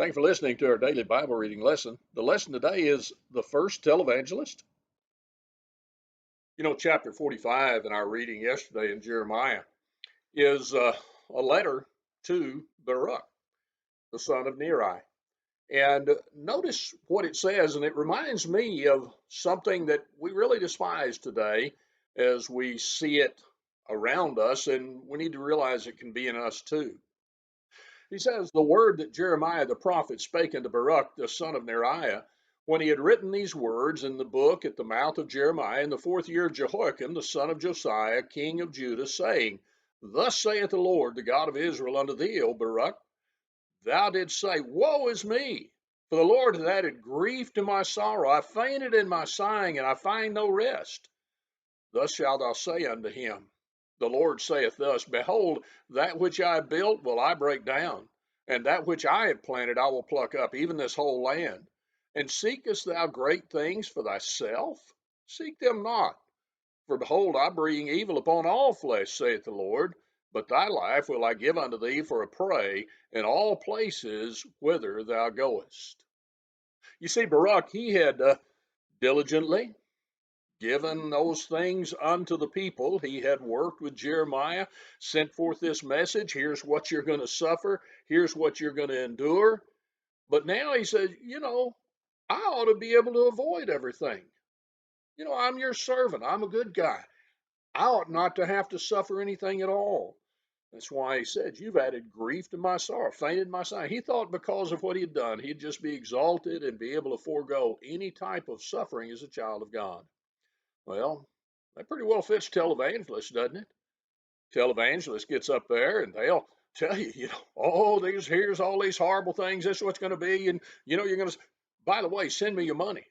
Thank you for listening to our daily Bible reading lesson. The lesson today is the first televangelist. Chapter 45 in our reading yesterday in Jeremiah is a letter to Baruch, the son of Neri. And notice what it says, and it reminds me of something that we really despise today as we see it around us, and we need to realize it can be in us too. He says, the word that Jeremiah the prophet spake unto Baruch the son of Neriah, when he had written these words in the book at the mouth of Jeremiah in the 4th year of Jehoiakim the son of Josiah, king of Judah, saying, Thus saith the Lord, the God of Israel, unto thee, O Baruch, thou didst say, Woe is me! For the Lord hath added grief to my sorrow. I fainted in my sighing, and I find no rest. Thus shalt thou say unto him, The Lord saith thus, Behold, that which I have built will I break down, and that which I have planted I will pluck up, even this whole land. And seekest thou great things for thyself? Seek them not. For behold, I bring evil upon all flesh, saith the Lord. But thy life will I give unto thee for a prey in all places whither thou goest. You see, Baruch, he had diligently given those things unto the people. He had worked with Jeremiah, sent forth this message. Here's what you're going to suffer. Here's what you're going to endure. But now he says, I ought to be able to avoid everything. I'm your servant. I'm a good guy. I ought not to have to suffer anything at all. That's why he said, You've added grief to my sorrow, fainted my sighing. He thought because of what he had done, he'd just be exalted and be able to forego any type of suffering as a child of God. Well, that pretty well fits televangelist, doesn't it? Televangelist gets up there and they'll tell you, here's all these horrible things. This is what's going to be. And, you're going to, by the way, send me your money.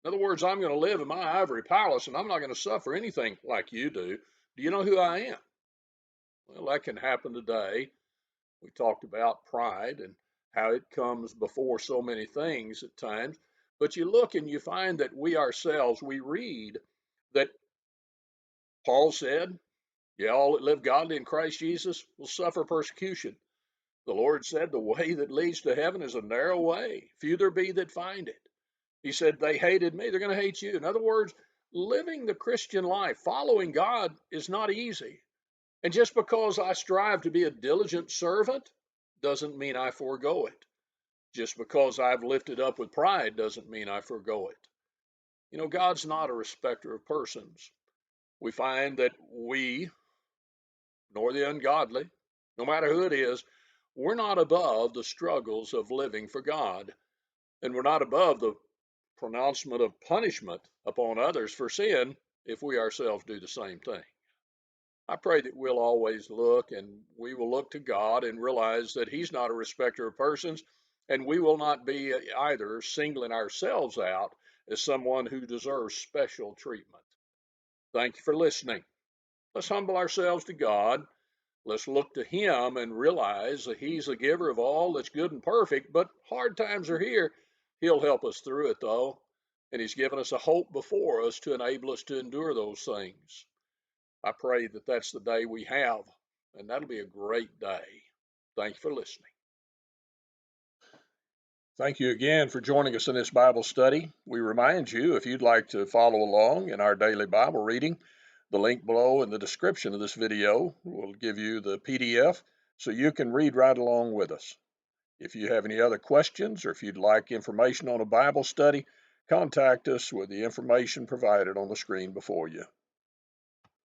In other words, I'm going to live in my ivory palace and I'm not going to suffer anything like you do. Do you know who I am? Well, that can happen today. We talked about pride and how it comes before so many things at times. But you look and you find that we ourselves, we read that Paul said, all that live godly in Christ Jesus will suffer persecution. The Lord said, the way that leads to heaven is a narrow way. Few there be that find it. He said, they hated me, they're going to hate you. In other words, living the Christian life, following God is not easy. And just because I strive to be a diligent servant doesn't mean I forego it. Just because I've lifted up with pride doesn't mean I forego it. God's not a respecter of persons. We find that we, nor the ungodly, no matter who it is, we're not above the struggles of living for God. And we're not above the pronouncement of punishment upon others for sin if we ourselves do the same thing. I pray that we'll always look and we will look to God and realize that He's not a respecter of persons, and we will not be either singling ourselves out as someone who deserves special treatment. Thank you for listening. Let's humble ourselves to God. Let's look to Him and realize that He's the giver of all that's good and perfect, but hard times are here. He'll help us through it, though, and He's given us a hope before us to enable us to endure those things. I pray that that's the day we have, and that'll be a great day. Thank you for listening. Thank you again for joining us in this Bible study. We remind you, if you'd like to follow along in our daily Bible reading, the link below in the description of this video will give you the PDF so you can read right along with us. If you have any other questions or if you'd like information on a Bible study, contact us with the information provided on the screen before you.